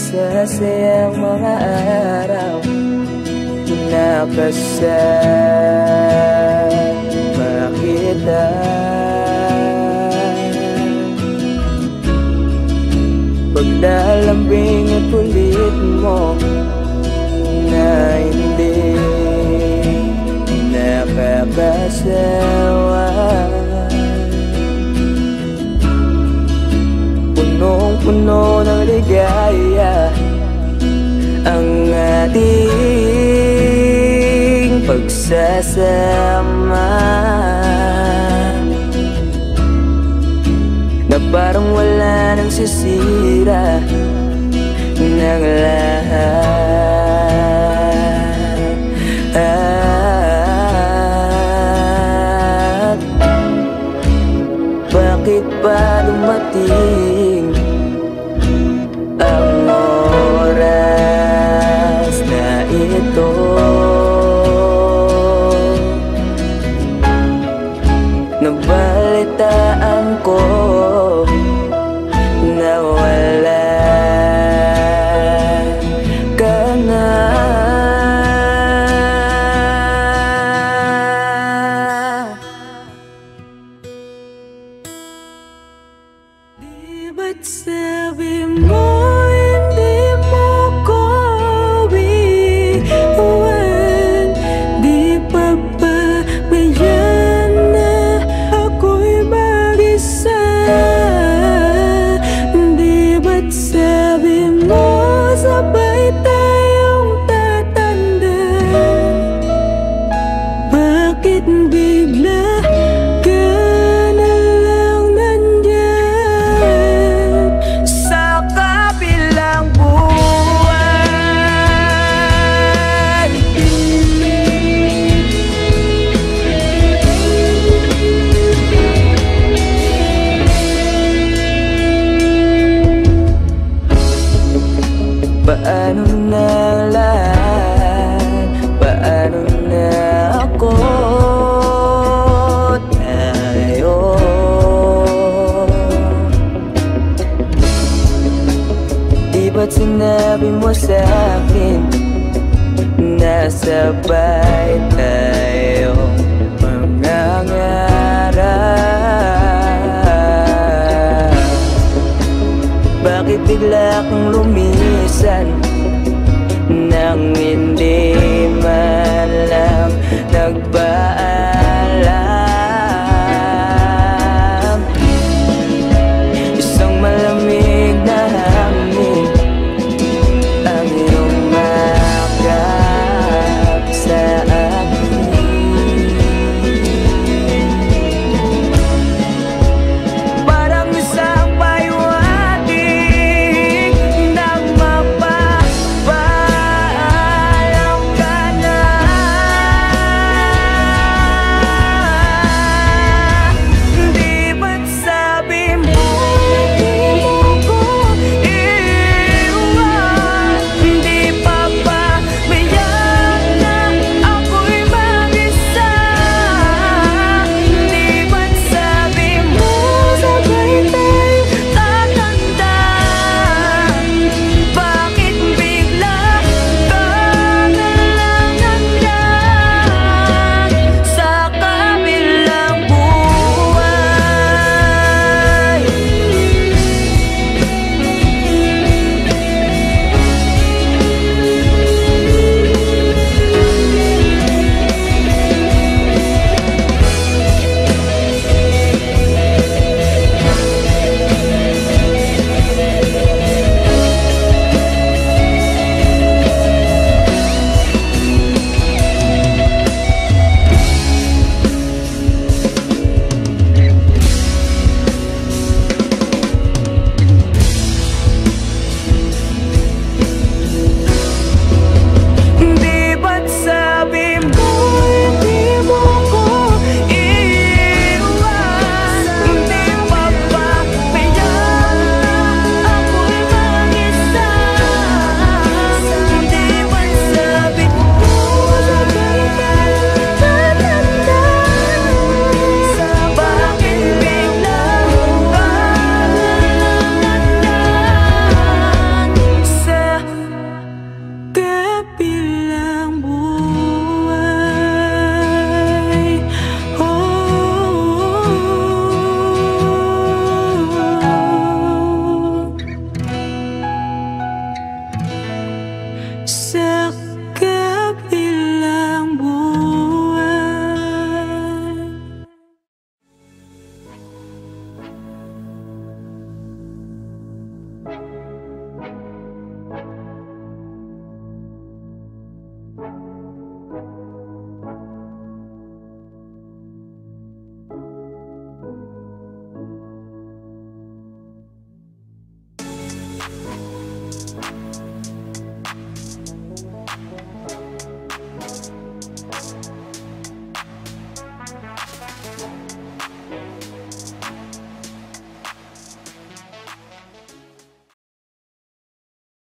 masasayang mga araw nakasama kita. Paglalambing at kulit mo na hindi nakakasawa, punong-puno ng ligaya ang ating pagsasama, na parang wala nang sisira ng lahat. Bakit ba dumating ang oras na ito? Nabalitaan ko na wala ka na. Di ba't sabi mo hindi mo ko iwan? Di pa ba bayan na ako'y mag-isa? Di ba't sabi mo sabay tayong tatanda? Bakit bigla ka na lang nandyan sa kabilang buwan? Paano na lahat? Paano na ako? Tayo di ba't sinabi mo sa'kin na sabay tayong mangangarap? Bakit bigla kang lumisan nang hindi man lang nagpaalam?